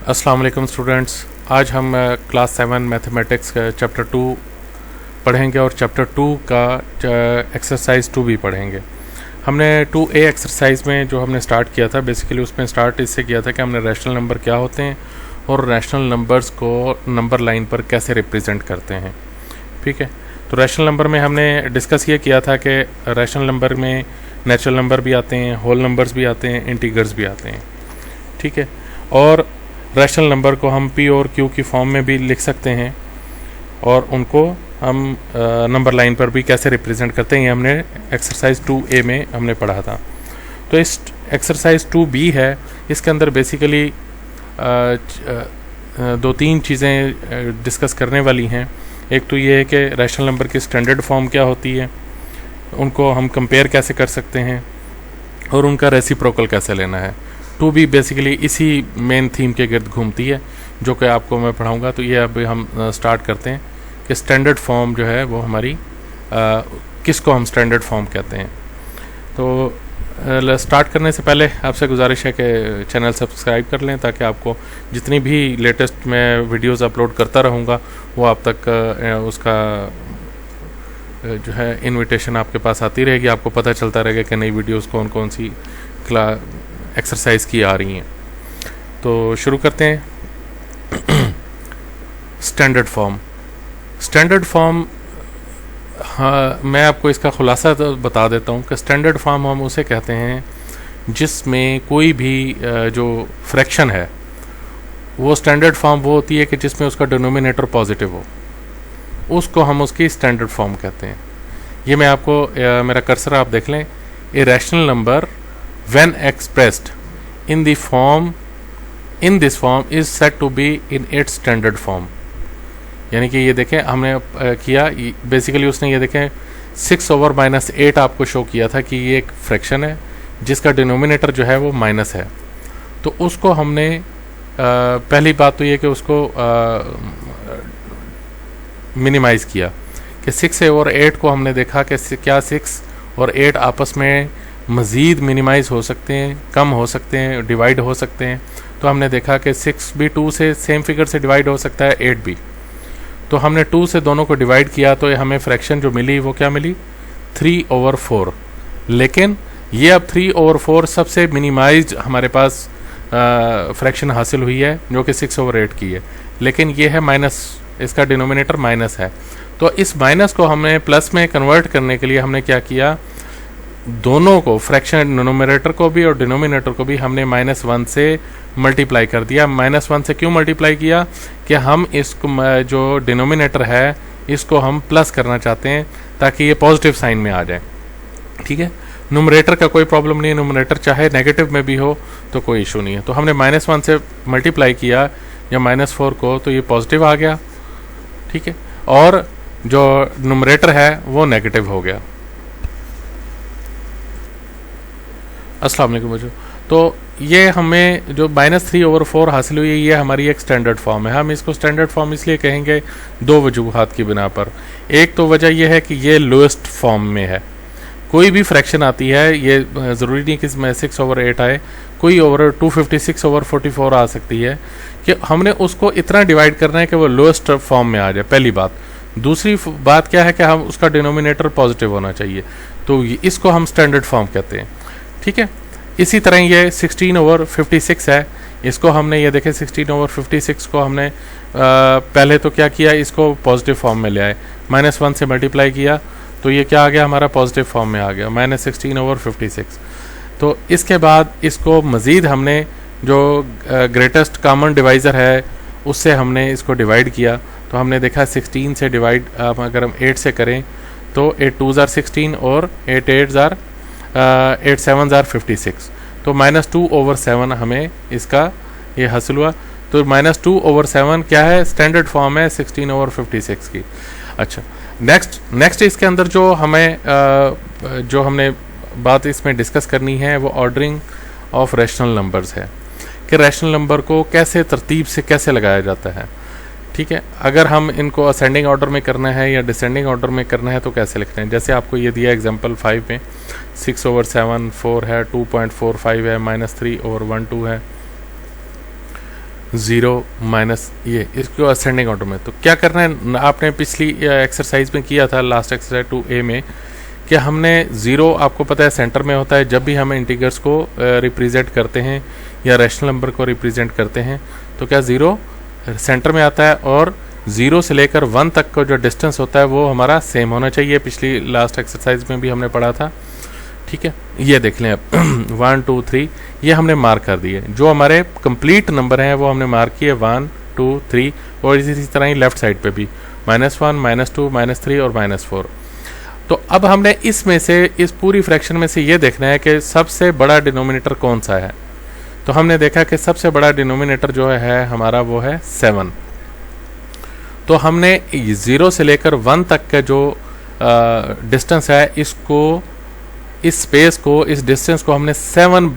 अस्सलाम वालेकुम स्टूडेंट्स। आज हम क्लास 7 मैथमेटिक्स चैप्टर 2 पढ़ेंगे और चैप्टर 2 का एक्सरसाइज 2 भी पढ़ेंगे। हमने 2A एक्सरसाइज में जो हमने स्टार्ट किया था, बेसिकली उसमें स्टार्ट इससे किया था कि हमने रैशनल नंबर क्या होते हैं और रैशनल नंबर्स को नंबर लाइन पर कैसे रिप्रेजेंट करते हैं। ठीक है, तो रैशनल नंबर में हमने डिस्कस ये किया था कि रैशनल नंबर में नेचुरल नंबर भी आते हैं, होल नंबर्स भी आते हैं, इंटीगर्स भी आते हैं। ठीक है, और रैशनल नंबर को हम P और Q की फॉर्म में भी लिख सकते हैं और उनको हम नंबर लाइन पर भी कैसे रिप्रेजेंट करते हैं, ये हमने एक्सरसाइज 2A में हमने पढ़ा था। तो इस एक्सरसाइज 2B है, इसके अंदर बेसिकली दो तीन चीज़ें डिस्कस करने वाली हैं। एक तो ये है कि रैशनल नंबर की स्टैंडर्ड फॉर्म क्या होती है, उनको हम कंपेयर कैसे कर सकते हैं और उनका रेसिप्रोकल कैसे लेना है। 2B बेसिकली इसी मेन थीम के गिर्द घूमती है जो कि आपको मैं पढ़ाऊंगा। तो ये अभी हम स्टार्ट करते हैं कि स्टैंडर्ड फॉर्म जो है वो हमारी किसको हम स्टैंडर्ड फॉर्म कहते हैं। तो स्टार्ट करने से पहले आपसे गुजारिश है कि चैनल सब्सक्राइब कर लें ताकि आपको जितनी भी लेटेस्ट मैं वीडियोस अपलोड करता रहूँगा वो आप तक उसका जो है इनविटेशन आपके पास आती रहेगी, आपको पता चलता रहेगा कि नई वीडियोस कौन कौन सी एक्सरसाइज की आ रही हैं। तो शुरू करते हैं। स्टैंडर्ड फॉर्म, हाँ, मैं आपको इसका खुलासा तो बता देता हूँ कि स्टैंडर्ड फॉर्म हम उसे कहते हैं जिसमें कोई भी जो फ्रैक्शन है वो स्टैंडर्ड फॉर्म वो होती है कि जिसमें उसका डिनोमिनेटर पॉजिटिव हो, उसको हम उसकी स्टैंडर्ड फॉर्म कहते हैं। ये मैं आपको मेरा कर्सर आप देख लें। ए rational number when expressed in this form is said to be in its standard form। यानी कि ये देखें हमने किया, बेसिकली उसने ये देखें 6/-8 आपको शो किया था कि ये एक फ्रैक्शन है जिसका डिनोमिनेटर जो है वो माइनस है। तो उसको हमने पहली बात तो ये कि उसको मिनिमाइज़ किया कि 6/8 को हमने देखा कि क्या 6 और 8 आपस में मज़ीद मिनिमाइज़ हो सकते हैं, कम हो सकते हैं, डिवाइड हो सकते हैं। तो हमने देखा कि 6 भी 2 से सेम फिगर से डिवाइड हो सकता है, 8 भी। तो हमने 2 से दोनों को डिवाइड किया तो हमें फ्रैक्शन जो मिली वो क्या मिली, 3/4। लेकिन ये अब 3/4 सबसे मिनिमाइज्ड हमारे पास फ्रैक्शन हासिल हुई है जो कि 6/8 की है, लेकिन ये है माइनस, इसका डिनोमिनेटर माइनस है। तो इस माइनस को हमने प्लस में कन्वर्ट करने के लिए हमने क्या किया, दोनों को फ्रैक्शन न्यूमरेटर को भी और डिनोमिनेटर को भी हमने -1 से मल्टीप्लाई कर दिया। -1 से क्यों मल्टीप्लाई किया कि हम इसको जो डिनोमिनेटर है इसको हम प्लस करना चाहते हैं ताकि ये पॉजिटिव साइन में आ जाए। ठीक है, न्यूमरेटर का कोई प्रॉब्लम नहीं है, न्यूमरेटर चाहे नेगेटिव में भी हो तो कोई इशू नहीं है। तो हमने -1 से मल्टीप्लाई किया या -4 को, तो ये पॉजिटिव आ गया। ठीक है, और जो न्यूमरेटर है वो नेगेटिव हो गया। अस्सलाम वालेकुम बच्चों। तो ये हमें जो -3/4 हासिल हुई है ये हमारी एक स्टैंडर्ड फॉर्म है। हम इसको स्टैंडर्ड फॉर्म इसलिए कहेंगे दो वजूहात की बिना पर। एक तो वजह यह है कि ये लोएस्ट फॉर्म में है। कोई भी फ्रैक्शन आती है, ये ज़रूरी नहीं कि इसमें 6/8 आए, कोई ओवर 256/44 आ सकती है कि हमने उसको इतना डिवाइड करना है कि वो लोएस्ट फॉर्म में आ जाए, पहली बात। दूसरी बात क्या है कि हम उसका डिनोमिनेटर पॉजिटिव होना चाहिए, तो इसको हम स्टैंडर्ड फॉर्म कहते हैं। ठीक है, इसी तरह ये 16/56 है, इसको हमने ये देखें 16/56 को हमने पहले तो क्या किया, इसको पॉजिटिव फॉर्म में ले आए, -1 से मल्टीप्लाई किया तो ये क्या आ गया, हमारा पॉजिटिव फॉर्म में आ गया, -16/56। तो इसके बाद इसको मज़ीद हमने जो ग्रेटेस्ट कॉमन डिवाइज़र है उससे हमने इसको डिवाइड किया। तो हमने देखा 16 से डिवाइड अगर हम 8 से करें तो 8 2s are 16 और 8 8s are 8 7s are 56। तो -2/7 हमें इसका ये हासिल हुआ। तो -2/7 क्या है, स्टैंडर्ड फॉर्म है 16/56 की। अच्छा, नेक्स्ट इसके अंदर जो हमें जो हमने बात इसमें डिस्कस करनी है वो ऑर्डरिंग ऑफ रैशनल नंबर्स है कि रैशनल नंबर को कैसे तरतीब से कैसे लगाया जाता है। ठीक है, अगर हम इनको असेंडिंग ऑर्डर में करना है या डिसेंडिंग ऑर्डर में करना है तो कैसे लिखते हैं। जैसे आपको ये दिया एग्जांपल 5 में 6/7 4 है, 2.45 है, -3/12 है। 0 माइनस ये, इसको असेंडिंग ऑर्डर में। तो क्या करना है, आपने पिछली एक्सरसाइज में किया था, लास्ट एक्सरसाइज 2A में, कि हमने 0 आपको पता है सेंटर में होता है जब भी हम इंटीजर्स को रिप्रेजेंट करते हैं या रैशनल नंबर को रिप्रेजेंट करते हैं, तो क्या 0 सेंटर में आता है, और 0 से लेकर 1 तक का जो डिस्टेंस होता है वो हमारा सेम होना चाहिए। पिछली लास्ट एक्सरसाइज में भी हमने पढ़ा था, ठीक है। ये देख लें अब 1 2 3 ये हमने मार्क कर दिए, जो हमारे कंप्लीट नंबर हैं वो हमने मार्क किए 1 2 3, और इसी तरह ही लेफ्ट साइड पे भी -1 -2 -3 और -4। तो अब हमने इसमें से, इस पूरी फ्रैक्शन में से ये देखना है कि सबसे बड़ा डिनोमिनेटर कौन सा है। तो हमने देखा कि सबसे बड़ा डिनोमिनेटर जो है हमारा वो है 7। तो हमने 0 से लेकर 1 तक का जो डिस्टेंस है, इसको, इस स्पेस को, इस डिस्टेंस को हमने 7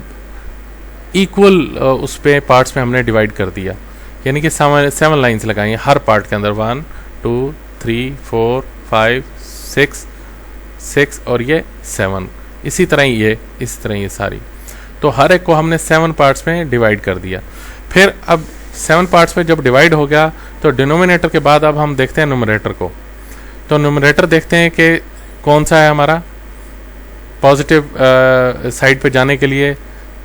इक्वल उस पे पार्ट्स में हमने डिवाइड कर दिया, यानी कि 7 लाइंस लगाई हर पार्ट के अंदर, 1 2 3 4 5 6 और ये 7, इसी तरह ये सारी। तो हर एक को हमने 7 पार्ट्स में डिवाइड कर दिया। फिर अब 7 पार्ट्स में जब डिवाइड हो गया तो डिनोमिनेटर के बाद अब हम देखते हैं न्यूमरेटर को। तो न्यूमरेटर देखते हैं कि कौन सा है हमारा। पॉजिटिव साइड पे जाने के लिए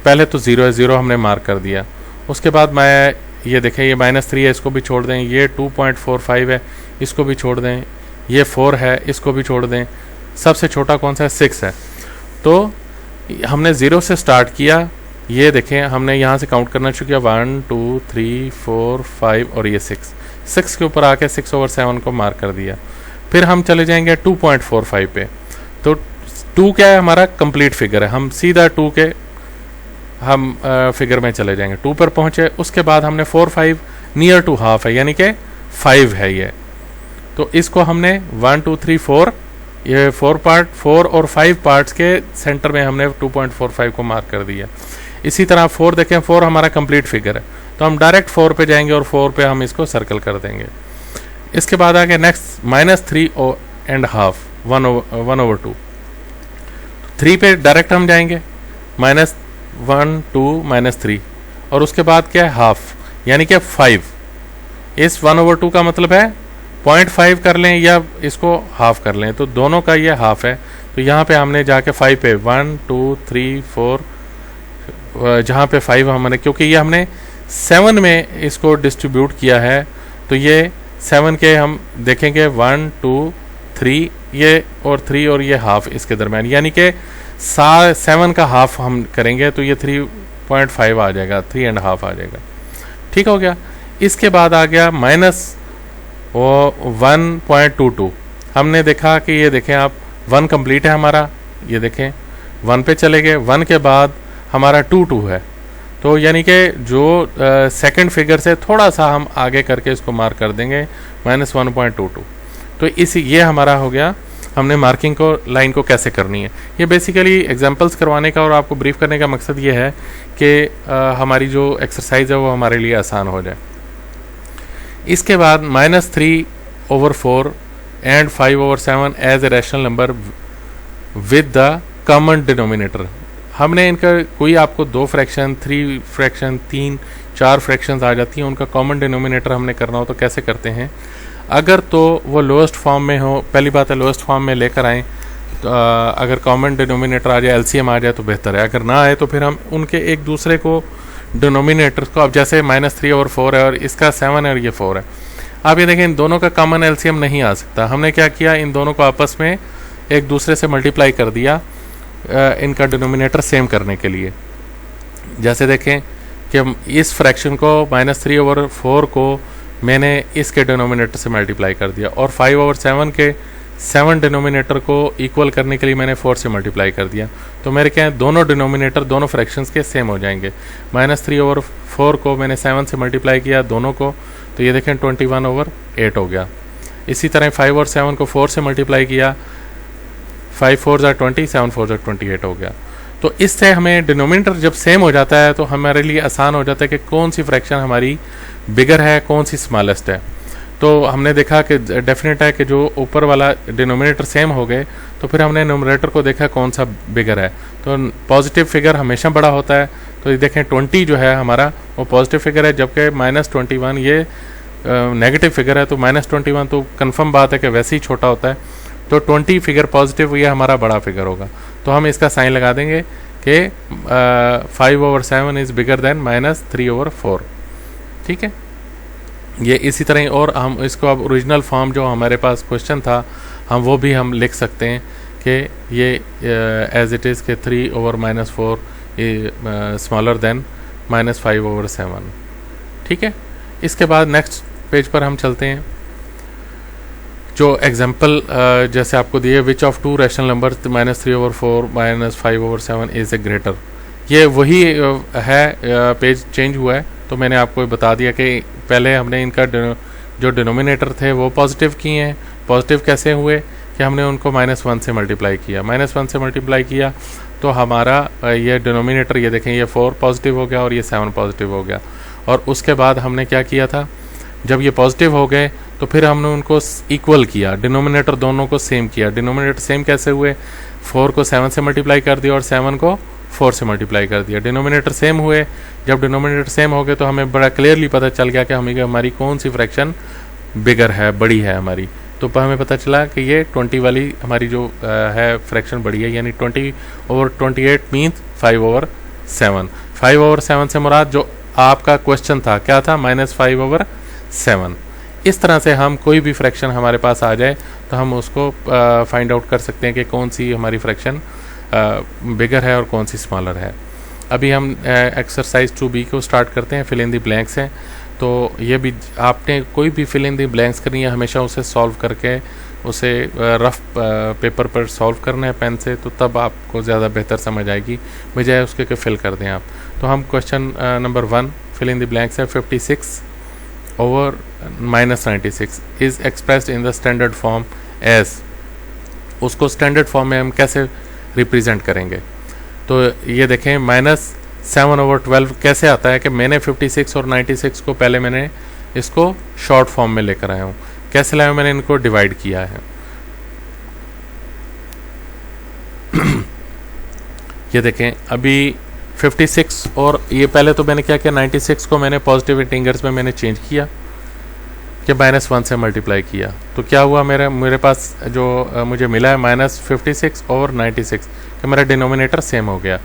पहले तो 0 है, 0 हमने मार्क कर दिया। उसके बाद मैं ये देखें, ये -3 है, इसको भी छोड़ दें। ये 2.45 है, इसको भी छोड़ दें। ये 4 है, इसको भी छोड़ दें। सबसे छोटा कौन सा है, 6 है। तो हमने 0 से स्टार्ट किया, ये देखें हमने यहाँ से काउंट करना शुरू किया, 1 2 3 4 5 और ये 6 के ऊपर आके 6/7 को मार्क कर दिया। फिर हम चले जाएंगे 2.45 पे। तो 2 क्या है, हमारा कंप्लीट फिगर है, हम सीधा 2 के हम फिगर में चले जाएंगे। 2 पर पहुंचे, उसके बाद हमने 4 5 नियर टू हाफ है, यानी कि 5 है ये। तो इसको हमने 1 2 3 4, ये 4 और 5 पार्ट्स के सेंटर में हमने 2.45 को मार्क कर दिया। इसी तरह 4 देखें, 4 हमारा कंप्लीट फिगर है, तो हम डायरेक्ट 4 पे जाएंगे और 4 पे हम इसको सर्कल कर देंगे। इसके बाद आगे नेक्स्ट -3.5 1/2। 3 पे डायरेक्ट हम जाएंगे, -1 2 -3, और उसके बाद क्या है, हाफ, यानी कि 5। इस 1/2 का मतलब है 0.5 कर लें या इसको हाफ कर लें, तो दोनों का ये हाफ है। तो यहाँ पे हमने जाके 5 पे 1 2 3 4, जहाँ पे 5 हमने, क्योंकि ये हमने 7 में इसको डिस्ट्रीब्यूट किया है, तो ये 7 के हम देखेंगे 1 2 3 ये और 3 और ये हाफ इसके दरम्यान, यानी कि 7 का हाफ हम करेंगे तो ये 3.5 आ जाएगा, 3.5 आ जाएगा। ठीक हो गया। इसके बाद आ गया -1.22। हमने देखा कि ये देखें आप, 1 कंप्लीट है हमारा, ये देखें 1 पे चले गए, 1 के बाद हमारा 2 है, तो यानी कि जो सेकंड फिगर से थोड़ा सा हम आगे करके इसको मार्क कर देंगे, -1.22। तो ये हमारा हो गया। हमने मार्किंग को, लाइन को कैसे करनी है, ये बेसिकली एग्जांपल्स करवाने का और आपको ब्रीफ करने का मकसद ये है कि हमारी जो एक्सरसाइज है वो हमारे लिए आसान हो जाए। इसके बाद -3/4 and 5/7 as a rational number with the common denominator. हमने इनका कोई आपको 2 फ्रैक्शन, 3 फ्रैक्शन, 3 4 फ्रैक्शंस आ जाती हैं, उनका कॉमन डिनोमिनेटर हमने करना हो तो कैसे करते हैं। अगर तो वो लोएस्ट फॉर्म में हो, पहली बात है लोएस्ट फॉर्म में लेकर आएँ, तो अगर कॉमन डिनोमिनेटर आ जाए, एलसीएम आ जाए तो बेहतर है। अगर ना आए तो फिर हम उनके एक दूसरे को डिनोमिनेटर्स को, अब जैसे -3/4 है और इसका 7 है और ये 4 है, आप ये देखें इन दोनों का कॉमन एलसीएम नहीं आ सकता। हमने क्या किया, इन दोनों को आपस में एक दूसरे से मल्टीप्लाई कर दिया इनका डिनोमिनेटर सेम करने के लिए। जैसे देखें कि इस फ्रैक्शन को -3/4 को मैंने इसके डिनोमिनेटर से मल्टीप्लाई कर दिया, और 5/7 के 7 डिनोमिनेटर को इक्वल करने के लिए मैंने 4 से मल्टीप्लाई कर दिया। तो मेरे क्या है, दोनों डिनोमिनेटर दोनों फ्रैक्शंस के सेम हो जाएंगे। -3/4 को मैंने 7 से मल्टीप्लाई किया दोनों को, तो ये देखें 21/8 हो गया। इसी तरह 5 और 7 को 4 से मल्टीप्लाई किया, 5 4 = 20, 7 4 = 28 हो गया। तो इससे हमें डिनोमिनेटर जब सेम हो जाता है तो हमारे लिए आसान हो जाता है कि कौन सी फ्रैक्शन हमारी बिगर है, कौन सी स्मॉलेस्ट है। तो हमने देखा कि डेफिनेट है कि जो ऊपर वाला डिनोमिनेटर सेम हो गए, तो फिर हमने न्यूमरेटर को देखा कौन सा बिगर है। तो पॉजिटिव फिगर हमेशा बड़ा होता है, तो ये देखें 20 जो है हमारा वो पॉजिटिव फिगर है, जबकि -21 ये नेगेटिव फिगर है। तो -21 तो कंफर्म बात है कि वैसे ही छोटा होता है, तो 20 फिगर पॉजिटिव ये हमारा बड़ा फिगर होगा। तो हम इसका साइन लगा देंगे कि 5/7 इज़ बिगर देन -3/4। ठीक है, ये इसी तरह। और हम इसको अब ओरिजिनल फॉर्म जो हमारे पास क्वेश्चन था हम वो भी हम लिख सकते हैं कि ये एज इट इज़ के 3/-4 स्मॉलर देन -5/7। ठीक है, इसके बाद नेक्स्ट पेज पर हम चलते हैं। जो एग्जांपल जैसे आपको दिए, which of to rational number -3/4 -5/7 is a greater, ये वही है, पेज चेंज हुआ है। तो मैंने आपको बता दिया कि पहले हमने इनका जो डिनोमिनेटर थे वो पॉजिटिव किए हैं। पॉजिटिव कैसे हुए कि हमने उनको -1 से मल्टीप्लाई किया। -1 से मल्टीप्लाई किया तो हमारा ये डिनोमिनेटर, ये देखें, ये 4 पॉजिटिव हो गया और ये 7 पॉजिटिव हो गया। और उसके बाद हमने क्या किया था, जब ये पॉजिटिव हो गए तो फिर हमने उनको इक्वल किया, डिनोमिनेटर दोनों को सेम किया। डिनोमिनेटर सेम कैसे हुए, 4 को 7 से मल्टीप्लाई कर दिया और 7 को 4 से मल्टीप्लाई कर दिया। डिनोमिनेटर सेम हुए, जब डिनोमिनेटर सेम हो गए तो हमें बड़ा क्लियरली पता चल गया कि हमारी कौन सी फ्रैक्शन बिगर है, बड़ी है हमारी। तो हमें पता चला कि ये 20 वाली हमारी जो है फ्रैक्शन बड़ी है, यानी 20/28 मीन्स 5/7। 5/7 से मुराद जो आपका क्वेश्चन था क्या था, -5/7। इस तरह से हम कोई भी फ्रैक्शन हमारे पास आ जाए तो हम उसको फाइंड आउट कर सकते हैं कि कौन सी हमारी फ्रैक्शन बिगर है और कौन सी स्मॉलर है। अभी हम एक्सरसाइज 2B को स्टार्ट करते हैं। फिल इन दी ब्लैंक्स हैं, तो ये भी आपने कोई भी फिल इन दी ब्लैंक्स करनी है, हमेशा उसे सॉल्व करके उसे रफ पेपर पर सॉल्व करना है पेन से, तो तब आपको ज़्यादा बेहतर समझ आएगी, बजाय उसके कि फिल कर दें आप। तो हम question number 1 fill in the blanks है। 56/-96 is expressed in the standard form as, उसको स्टैंडर्ड फॉर्म में हम कैसे रिप्रेजेंट करेंगे। तो ये देखें, -7/12 कैसे आता है कि मैंने 56 और 96 को पहले मैंने इसको शॉर्ट फॉर्म में लेकर आया हूँ। कैसे लाया हूँ, मैंने इनको डिवाइड किया है। ये देखें, अभी 56 और ये पहले तो मैंने क्या किया, 96 को मैंने पॉजिटिव इंटीजर्स में मैंने चेंज किया कि -1 से मल्टीप्लाई किया। तो क्या हुआ, मेरे पास जो मुझे मिला है -56 और 96 कि मेरा डिनोमिनेटर सेम हो गया,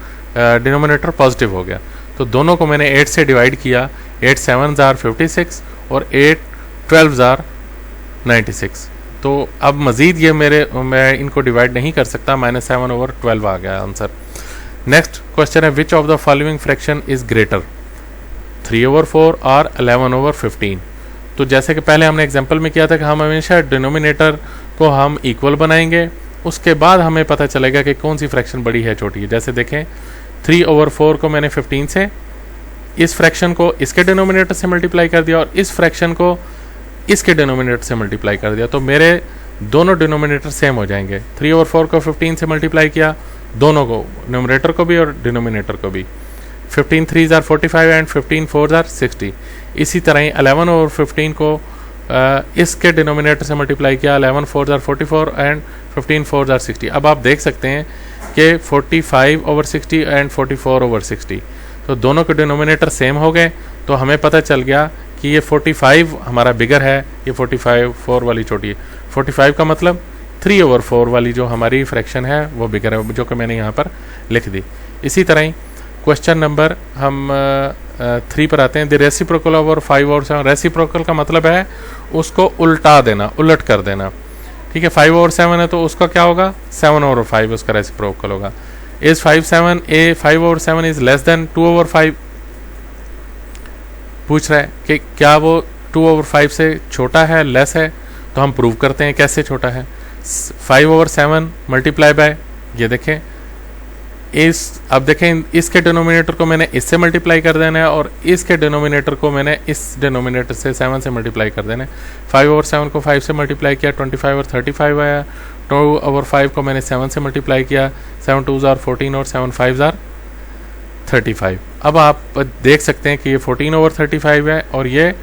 डिनोमिनेटर पॉजिटिव हो गया। तो दोनों को मैंने 8 से डिवाइड किया। 8 7s are 56 और 8 12s are 96। तो अब मज़ीद ये मैं इनको डिवाइड नहीं कर सकता, -7/12 आ गया आंसर। नेक्स्ट क्वेश्चन है, which of the following fraction is greater, 3/4 और 11/15। तो जैसे कि पहले हमने एग्जांपल में किया था कि हम हमेशा डिनोमिनेटर को हम इक्वल बनाएंगे, उसके बाद हमें पता चलेगा कि कौन सी फ्रैक्शन बड़ी है छोटी है। जैसे देखें, 3/4 को मैंने 15 से, इस फ्रैक्शन को इसके डिनोमिनेटर से मल्टीप्लाई कर दिया और इस फ्रैक्शन को इसके डिनोमिनेटर से मल्टीप्लाई कर दिया, तो मेरे दोनों डिनोमिनेटर सेम हो जाएंगे। 3/4 को 15 से मल्टीप्लाई किया, दोनों को, न्यूमरेटर को भी और डिनोमिनेटर को भी। 15 3s are 45 and 15 4s are 60। इसी तरह ही 11/15 को इसके डिनोमिनेटर से मल्टीप्लाई किया, 11 4s are 44 and 15 4s are 60। अब आप देख सकते हैं कि 45/60 एंड 44/60, तो दोनों के डिनोमिनेटर सेम हो गए। तो हमें पता चल गया कि ये 45 हमारा बिगर है, ये 4 वाली छोटी है। 45 का मतलब 3/4 वाली जो हमारी फ्रैक्शन है वो बिगर है, जो कि मैंने यहाँ पर लिख दी। इसी तरह ही क्वेश्चन नंबर हम 3 पर आते हैं। The reciprocal over 5/7। रेसिप्रोकल का मतलब है उसको उल्टा देना, उलट कर देना। ठीक है, 5/7 है तो उसका क्या होगा, 7/5 उसका रेसिप्रोकल होगा। Is 5/7 is less than 2/5। पूछ रहा है कि क्या वो 2/5 से छोटा है, लेस है। तो हम प्रूव करते हैं कैसे छोटा है। 5/7 मल्टीप्लाई बाय, ये देखें, अब देखें, इसके डिनोमिनेटर को मैंने इससे मल्टीप्लाई कर देना है और इसके डिनोमिनेटर को मैंने इस डिनोमिनेटर से 7 से मल्टीप्लाई कर देना है। 5/7 को 5 से मल्टीप्लाई किया, 25 और 35 आया। 2/5 को मैंने 7 से मल्टीप्लाई किया, 7 2s are 14 और 7 5s are 35। अब आप देख सकते हैं कि ये 14/35 है और ये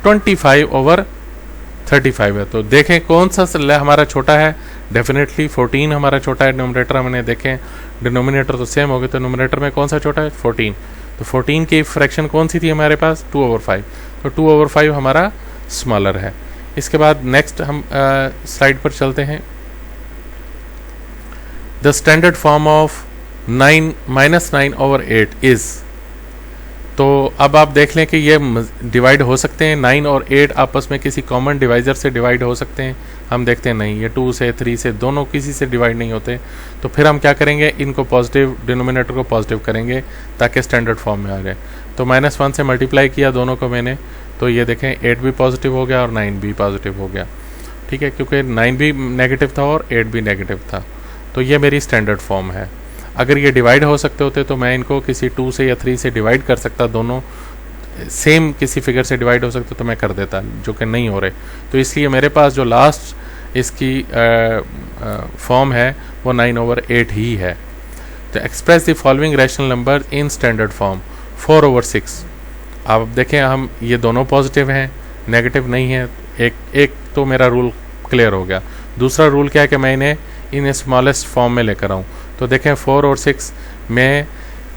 25/35 है। तो देखें कौन सा हमारा छोटा है, डेफिनेटली 14 हमारा छोटा है। डिनोमिनेटर हमने देखें, डिनोमिनेटर तो सेम हो गए, तो डिनोमिनेटर में कौन सा छोटा है, 14। तो 14 की फ्रैक्शन कौन सी थी हमारे पास, 2/5, तो 2/5 हमारा स्मॉलर है। इसके बाद नेक्स्ट हम स्लाइड पर चलते हैं। The standard form of -9/8 is, तो अब आप देख लें कि ये डिवाइड हो सकते हैं, 9 और 8 आपस में किसी कॉमन डिवाइजर से डिवाइड हो सकते हैं। हम देखते हैं नहीं, ये 2 से 3 से दोनों किसी से डिवाइड नहीं होते। तो फिर हम क्या करेंगे, इनको पॉजिटिव, डिनोमिनेटर को पॉजिटिव करेंगे ताकि स्टैंडर्ड फॉर्म में आ जाए। तो -1 से मल्टीप्लाई किया दोनों को मैंने, तो ये देखें 8 भी पॉजिटिव हो गया और 9 भी पॉजिटिव हो गया। ठीक है, क्योंकि 9 भी नेगेटिव था और 8 भी नेगेटिव था। तो ये मेरी स्टैंडर्ड फॉर्म है। अगर ये डिवाइड हो सकते होते तो मैं इनको किसी 2 से या 3 से डिवाइड कर सकता, दोनों सेम किसी फिगर से डिवाइड हो सकते तो मैं कर देता, जो कि नहीं हो रहे। तो इसलिए मेरे पास जो लास्ट इसकी फॉर्म है वो 9/8 ही है। तो express the following rational number in standard form, 4/6। आप देखें हम ये दोनों पॉजिटिव हैं, नेगेटिव नहीं है। एक तो मेरा रूल क्लियर हो गया। दूसरा रूल क्या है कि मैं इन्हें स्मॉलेस्ट फॉर्म में लेकर आऊँ। तो देखें 4 और 6 मैं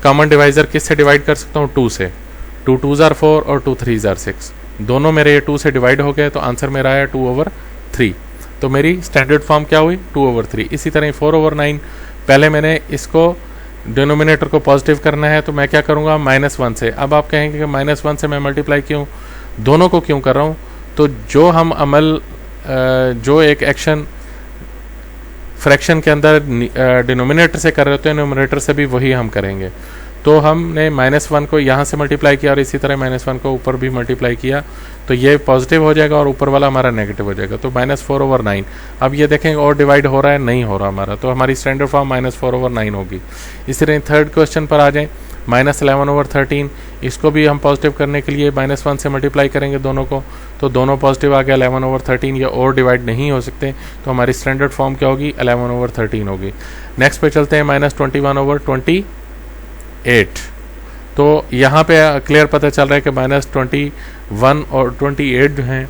कॉमन डिवाइजर किस से डिवाइड कर सकता हूँ, 2 से। 2 2s are 4 और 2 3s are 6। दोनों मेरे ये 2 से डिवाइड हो गए, तो आंसर मेरा आया 2/3। तो मेरी स्टैंडर्ड फॉर्म क्या हुई, 2/3। इसी तरह 4/9, पहले मैंने इसको डिनोमिनेटर को पॉजिटिव करना है, तो मैं क्या करूँगा, -1 से। अब आप कहेंगे कि -1 से मैं मल्टीप्लाई क्यों, दोनों को क्यों कर रहा हूँ। तो जो हम अमल, जो एक एक्शन फ्रैक्शन के अंदर डिनोमिनेटर से कर रहे होते हैं, न्यूमरेटर से भी वही हम करेंगे। तो हमने -1 को यहाँ से मल्टीप्लाई किया और इसी तरह -1 को ऊपर भी मल्टीप्लाई किया, तो ये पॉजिटिव हो जाएगा और ऊपर वाला हमारा नेगेटिव हो जाएगा। तो -4/9। अब ये देखेंगे और डिवाइड हो रहा है, नहीं हो रहा हमारा, तो हमारी स्टैंडर्ड फॉर्म -4/9 होगी। इसी तरह थर्ड क्वेश्चन पर आ जाएं, -11/13। इसको भी हम पॉजिटिव करने के लिए -1 से मल्टीप्लाई करेंगे दोनों को, तो दोनों पॉजिटिव आ गया, 11/13। ये और डिवाइड नहीं हो सकते, तो हमारी स्टैंडर्ड फॉर्म क्या होगी, 11/13 होगी। नेक्स्ट पे चलते हैं, -21/28। तो यहाँ पे क्लियर पता चल रहा है कि -21 और 28 जो हैं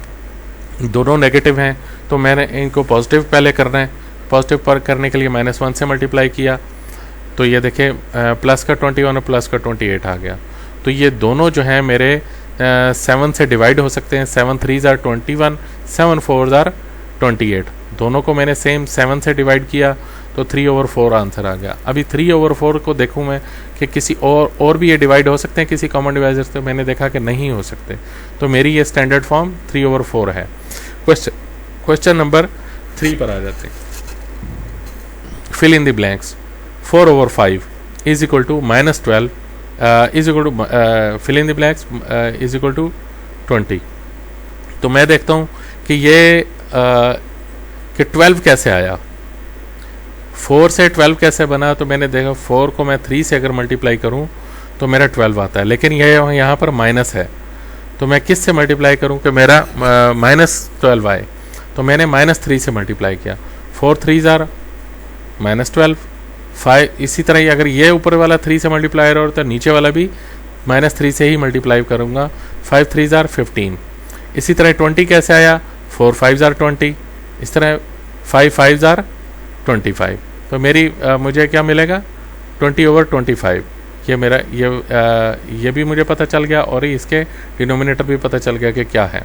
दोनों नेगेटिव हैं, तो मैंने इनको पॉजिटिव पहले करना है। पॉजिटिव पर करने के लिए -1 से मल्टीप्लाई किया, तो ये देखें प्लस का 21 और प्लस का 28 आ गया। तो ये दोनों जो हैं मेरे 7 से डिवाइड हो सकते हैं। 7 3s are 21, 7 4s are 28। दोनों को मैंने सेम 7 से डिवाइड किया, तो 3/4 आंसर आ गया। अभी 3/4 को देखूं मैं कि किसी और भी ये डिवाइड हो सकते हैं किसी कॉमन डिवाइजर से, मैंने देखा कि नहीं हो सकते। तो मेरी ये स्टैंडर्ड फॉर्म 3/4 है। क्वेश्चन नंबर 3 पर आ जाते हैं। Fill in the blanks. 4/5 is equal to -12 is equal to fill in the blanks is equal to 20। तो मैं देखता हूँ कि ये कि 12 कैसे आया, 4 से 12 कैसे बना। तो मैंने देखा 4 को मैं 3 से अगर मल्टीप्लाई करूं तो मेरा 12 आता है, लेकिन यह यहाँ पर माइनस है, तो मैं किस से मल्टीप्लाई करूं कि मेरा -12 आए। तो मैंने -3 से मल्टीप्लाई किया, 4 3s are -12, 5। इसी तरह ही अगर ये ऊपर वाला 3 से मल्टीप्लाई हो तो नीचे वाला भी -3 से ही मल्टीप्लाई करूँगा, 5 3s are 15। इसी तरह 20 कैसे आया, 4 5s are 20। इस तरह 5 5s are 25। तो मेरी मुझे क्या मिलेगा, 20/25। ये मेरा ये भी मुझे पता चल गया और इसके डिनोमिनेटर भी पता चल गया कि क्या है।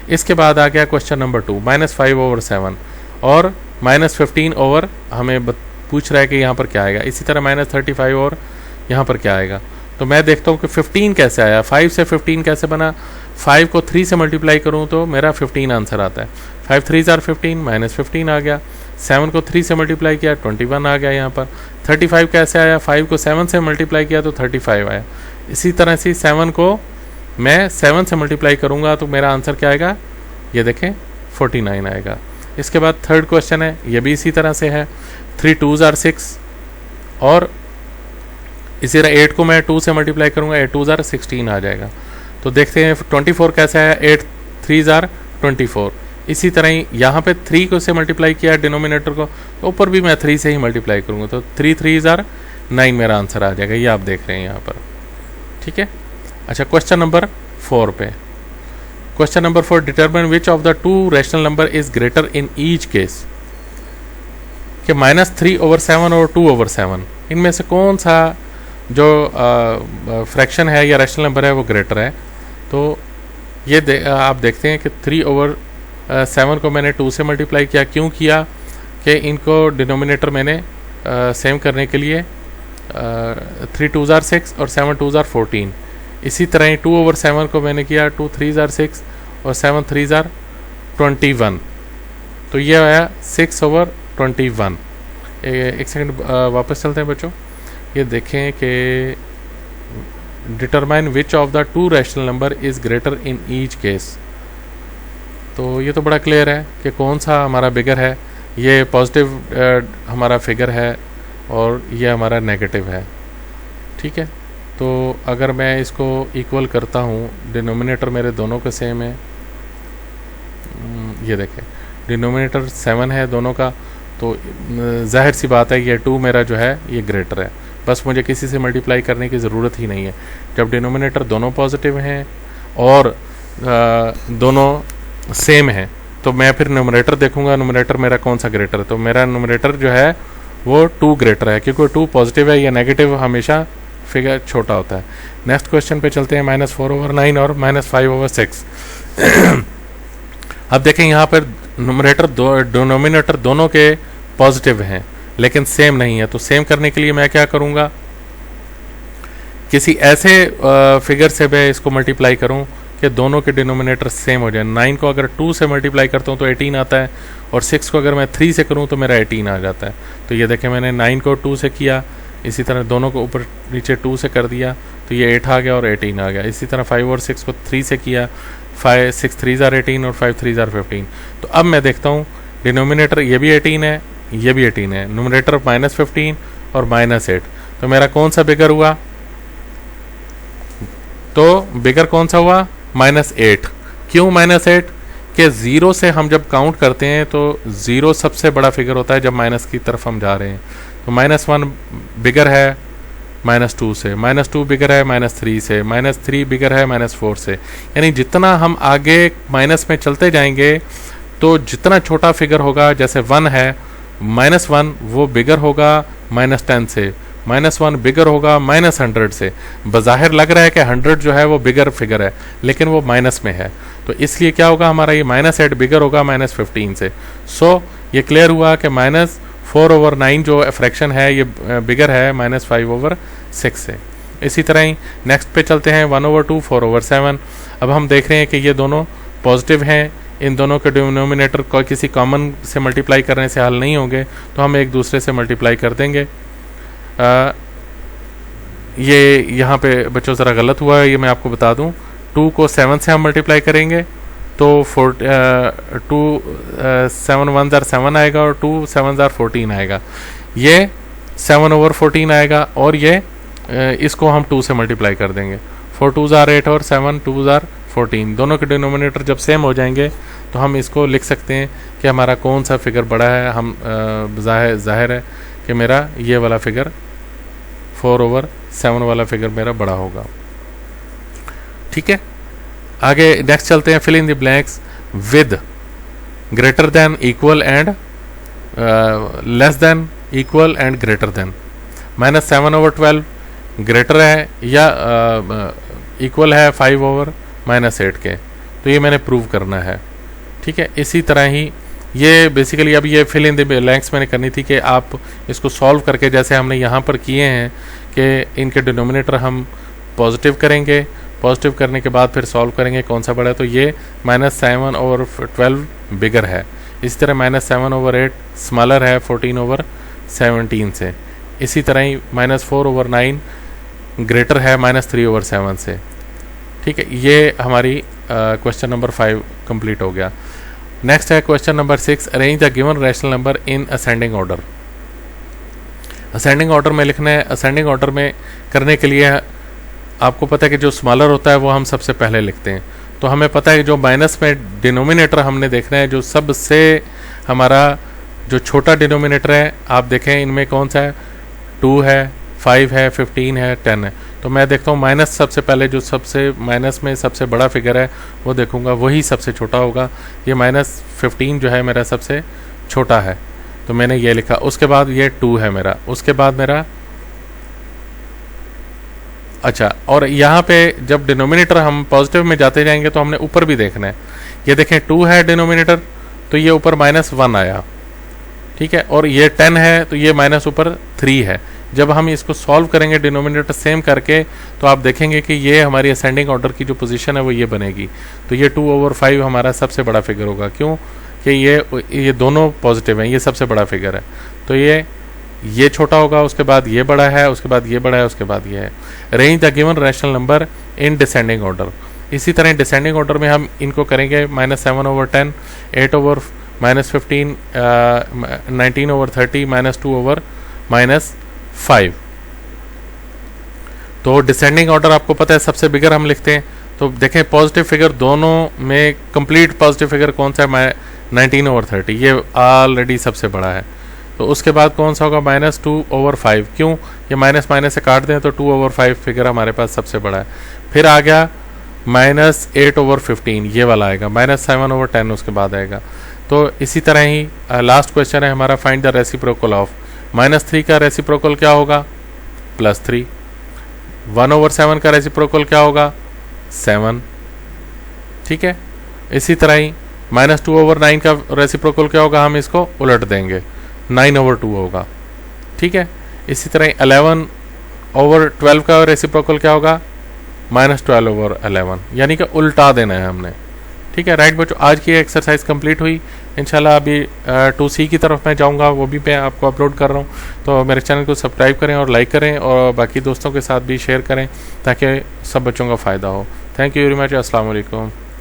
इसके बाद आ गया क्वेश्चन नंबर 2, -5/7 और -15 हमें पूछ रहा है कि यहाँ पर क्या आएगा। इसी तरह -35 और यहाँ पर क्या आएगा। तो मैं देखता हूँ कि 15 कैसे आया, 5 से 15 कैसे बना। 5 को 3 से मल्टीप्लाई करूँ तो मेरा 15 आंसर आता है। 5 3s are 15, -15 आ गया। 7 को 3 से मल्टीप्लाई किया, 21 आ गया यहाँ पर। 35 कैसे आया, 5 को 7 से मल्टीप्लाई किया तो 35 आया। इसी तरह से 7 को मैं 7 से मल्टीप्लाई करूँगा तो मेरा आंसर क्या आएगा, ये देखें 49 आएगा। इसके बाद थर्ड क्वेश्चन है, ये भी इसी तरह से है। 3 2s are 6 और इसी तरह 8 को मैं 2 से मल्टीप्लाई करूँगा, 8 2s are 16 आ जाएगा। तो देखते हैं 24 कैसे आया, 8 3s are 24। इसी तरह ही यहाँ पे 3 को से मल्टीप्लाई किया डिनोमिनेटर को, तो ऊपर भी मैं 3 से ही मल्टीप्लाई करूँगा, तो 3 3s are 9 मेरा आंसर आ जाएगा। ये आप देख रहे हैं यहाँ पर, ठीक है। अच्छा, क्वेश्चन नंबर 4 पे। Question number 4, determine which of the two rational number is greater in each case. कि -3/7 और 2/7 इनमें से कौन सा जो फ्रैक्शन है या रैशनल नंबर है वो ग्रेटर है। तो ये आप देखते हैं कि 3/7 को मैंने 2 से मल्टीप्लाई किया। क्यों किया कि इनको डिनोमिनेटर मैंने सेम करने के लिए 3 2s are 6 और 7 2s are 14। इसी तरह ही 2/7 को मैंने किया 2 3s are 6 और 7 3s are 21। तो ये आया 6/21। एक सेकंड वापस चलते हैं बच्चों। ये देखें कि determine which of the two rational number is greater in each case. तो ये तो बड़ा क्लियर है कि कौन सा हमारा बिगर है। ये पॉजिटिव हमारा फिगर है और ये हमारा नेगेटिव है। ठीक है, तो अगर मैं इसको इक्वल करता हूँ, डिनोमिनेटर मेरे दोनों के सेम है। ये देखें डिनोमिनेटर 7 है दोनों का, तो जाहिर सी बात है ये 2 मेरा जो है ये ग्रेटर है। बस मुझे किसी से मल्टीप्लाई करने की ज़रूरत ही नहीं है। जब डिनोमिनेटर दोनों पॉजिटिव हैं और दोनों सेम हैं तो मैं फिर न्यूमरेटर देखूंगा, न्यूमरेटर मेरा कौन सा ग्रेटर है। तो मेरा न्यूमरेटर जो है वो 2 ग्रेटर है, क्योंकि 2 पॉजिटिव है या नेगेटिव हमेशा फिगर छोटा होता है। नेक्स्ट क्वेश्चन पे चलते हैं, -4/9 और -5/6। अब देखें यहाँ पर न्यूमरेटर डिनोमिनेटर दोनों के पॉजिटिव हैं लेकिन सेम नहीं है। तो सेम करने के लिए मैं क्या करूँगा, किसी ऐसे फिगर से मैं इसको मल्टीप्लाई करूँ कि दोनों के डिनोमिनेटर सेम हो जाए। 9 को अगर 2 से मल्टीप्लाई करता हूँ तो 18 आता है, और 6 को अगर मैं 3 से करूँ तो मेरा 18 आ जाता है। तो ये देखें मैंने 9 को 2 से किया, इसी तरह दोनों को ऊपर नीचे 2 से कर दिया तो ये 8 आ गया और 18 आ गया। इसी तरह 5 और 6 को 3 से किया, 6 3s are 18 और 5 3s are 15। तो अब मैं देखता हूँ डिनोमिनेटर ये भी 18 है, ये भी 18 है, न्यूमरेटर -15 और -8। तो मेरा कौन सा बिगर हुआ, तो बिगर कौन सा हुआ, -8। क्यों -8? कि 0 से हम जब काउंट करते हैं तो 0 सबसे बड़ा फिगर होता है जब माइनस की तरफ हम जा रहे हैं। तो -1 बिगर है -2 से, -2 बिगर है -3 से, -3 बिगर है -4 से। यानी जितना हम आगे माइनस में चलते जाएंगे तो जितना छोटा फिगर होगा, जैसे 1 है, -1 वो बिगर होगा -10 से, -1 बिगर होगा -100 से। बज़ाहिर लग रहा है कि 100 जो है वो बिगर फिगर है लेकिन वो माइनस में है, तो इसलिए क्या होगा हमारा ये -8 बिगर होगा -15 से। सो ये क्लियर हुआ कि -4/9 जो फ्रैक्शन है ये बिगर है -5/6 से। इसी तरह ही नेक्स्ट पे चलते हैं, 1/2 4/7। अब हम देख रहे हैं कि ये दोनों पॉजिटिव हैं, इन दोनों के डिनोमिनेटर को किसी कॉमन से मल्टीप्लाई करने से हल नहीं होंगे, तो हम एक दूसरे से मल्टीप्लाई कर देंगे। ये यहाँ पे बच्चों ज़रा गलत हुआ है, ये मैं आपको बता दूँ। 2 को 7 से हम मल्टीप्लाई करेंगे तो 7 1s are 7 आएगा और 2 7s are 14 आएगा। ये 7/14 आएगा और ये इसको हम 2 से मल्टीप्लाई कर देंगे। 4 2s are 8 और 7 2s are 14। दोनों के डिनोमिनेटर जब सेम हो जाएंगे तो हम इसको लिख सकते हैं कि हमारा कौन सा फिगर बड़ा है। हम जाहिर है कि मेरा ये वाला फिगर 4/7 वाला फिगर मेरा बड़ा होगा। ठीक है, आगे नेक्स्ट चलते हैं, fill in the blanks with greater than, equal and less than, equal and greater than. -7/12 greater है या इक्वल है 5/-8 के, तो ये मैंने प्रूव करना है। ठीक है, इसी तरह ही ये बेसिकली अब ये फिल इन द ब्लैंक्स मैंने करनी थी कि आप इसको सॉल्व करके, जैसे हमने यहाँ पर किए हैं कि इनके डिनोमिनेटर हम पॉजिटिव करेंगे, पॉजिटिव करने के बाद फिर सॉल्व करेंगे कौन सा बड़ा है। तो ये -7/12 बिगर है, इसी तरह -7/8 स्मॉलर है 14/17 से। इसी तरह ही -4/9 ग्रेटर है -3/7 से। ठीक है, ये हमारी क्वेश्चन नंबर 5 कंप्लीट हो गया। नेक्स्ट है question number 6, arrange the given rational number in ascending order. Ascending order में लिखना है। असेंडिंग ऑर्डर में करने के लिए आपको पता है कि जो स्मॉलर होता है वो हम सबसे पहले लिखते हैं। तो हमें पता है जो माइनस में डिनोमिनेटर हमने देखना है, जो सबसे हमारा जो छोटा डिनोमिनेटर है, आप देखें इनमें कौन सा है, 2 है, 5 है, 15 है, 10 है। तो मैं देखता हूँ माइनस सबसे पहले, जो सबसे माइनस में सबसे बड़ा फिगर है वो देखूंगा, वही सबसे छोटा होगा। ये -15 जो है मेरा सबसे छोटा है, तो मैंने ये लिखा। उसके बाद ये 2 है मेरा, उसके बाद मेरा अच्छा, और यहाँ पे जब डिनोमिनेटर हम पॉजिटिव में जाते जाएंगे तो हमने ऊपर भी देखना है। ये देखें 2 है डिनोमिनेटर, तो ये ऊपर -1 आया, ठीक है, और ये 10 है तो ये माइनस ऊपर 3 है। जब हम इसको सॉल्व करेंगे डिनोमिनेटर सेम करके तो आप देखेंगे कि ये हमारी असेंडिंग ऑर्डर की जो पोजीशन है वो ये बनेगी। तो ये 2/5 हमारा सबसे बड़ा फिगर होगा, क्यों कि ये दोनों पॉजिटिव हैं, ये सबसे बड़ा फिगर है। तो ये छोटा होगा, उसके बाद ये बड़ा है, उसके बाद ये बड़ा है, उसके बाद ये है। Range the given rational number in descending order. इसी तरह डिसेंडिंग ऑर्डर में हम इनको करेंगे -7/10, 8/-15, 19/30, -2/-5। तो डिसेंडिंग ऑर्डर आपको पता है सबसे बिगर हम लिखते हैं। तो देखें पॉजिटिव फिगर दोनों में कंप्लीट पॉजिटिव फिगर कौन सा है, 19/30, ये ऑलरेडी सबसे बड़ा है। तो उसके बाद कौन सा होगा, -2/5, क्यों, ये माइनस से काट दें तो 2/5 फिगर हमारे पास सबसे बड़ा है। फिर आ गया -8/15, ये वाला आएगा, -7/10 उसके बाद आएगा। तो इसी तरह ही लास्ट क्वेश्चन है हमारा, फाइंड द रेसिप्रोकल ऑफ -3 का रेसिप्रोकल क्या होगा, +3। 1/7 का रेसिप्रोकल क्या होगा, 7, ठीक है। इसी तरह ही -2/9 का रेसिप्रोकल क्या होगा, हम इसको उलट देंगे, 9/2 होगा, ठीक है। इसी तरह 11/12 का रेसिप्रोकल क्या होगा, -12/11, यानी कि उल्टा देना है हमने, ठीक है। राइट बच्चों, आज की एक्सरसाइज कंप्लीट हुई। इंशाल्लाह अभी 2C की तरफ मैं जाऊंगा, वो भी मैं आपको अपलोड कर रहा हूँ। तो मेरे चैनल को सब्सक्राइब करें और लाइक करें और बाकी दोस्तों के साथ भी शेयर करें ताकि सब बच्चों का फ़ायदा हो। Thank you very much. अस्सलाम वालेकुम।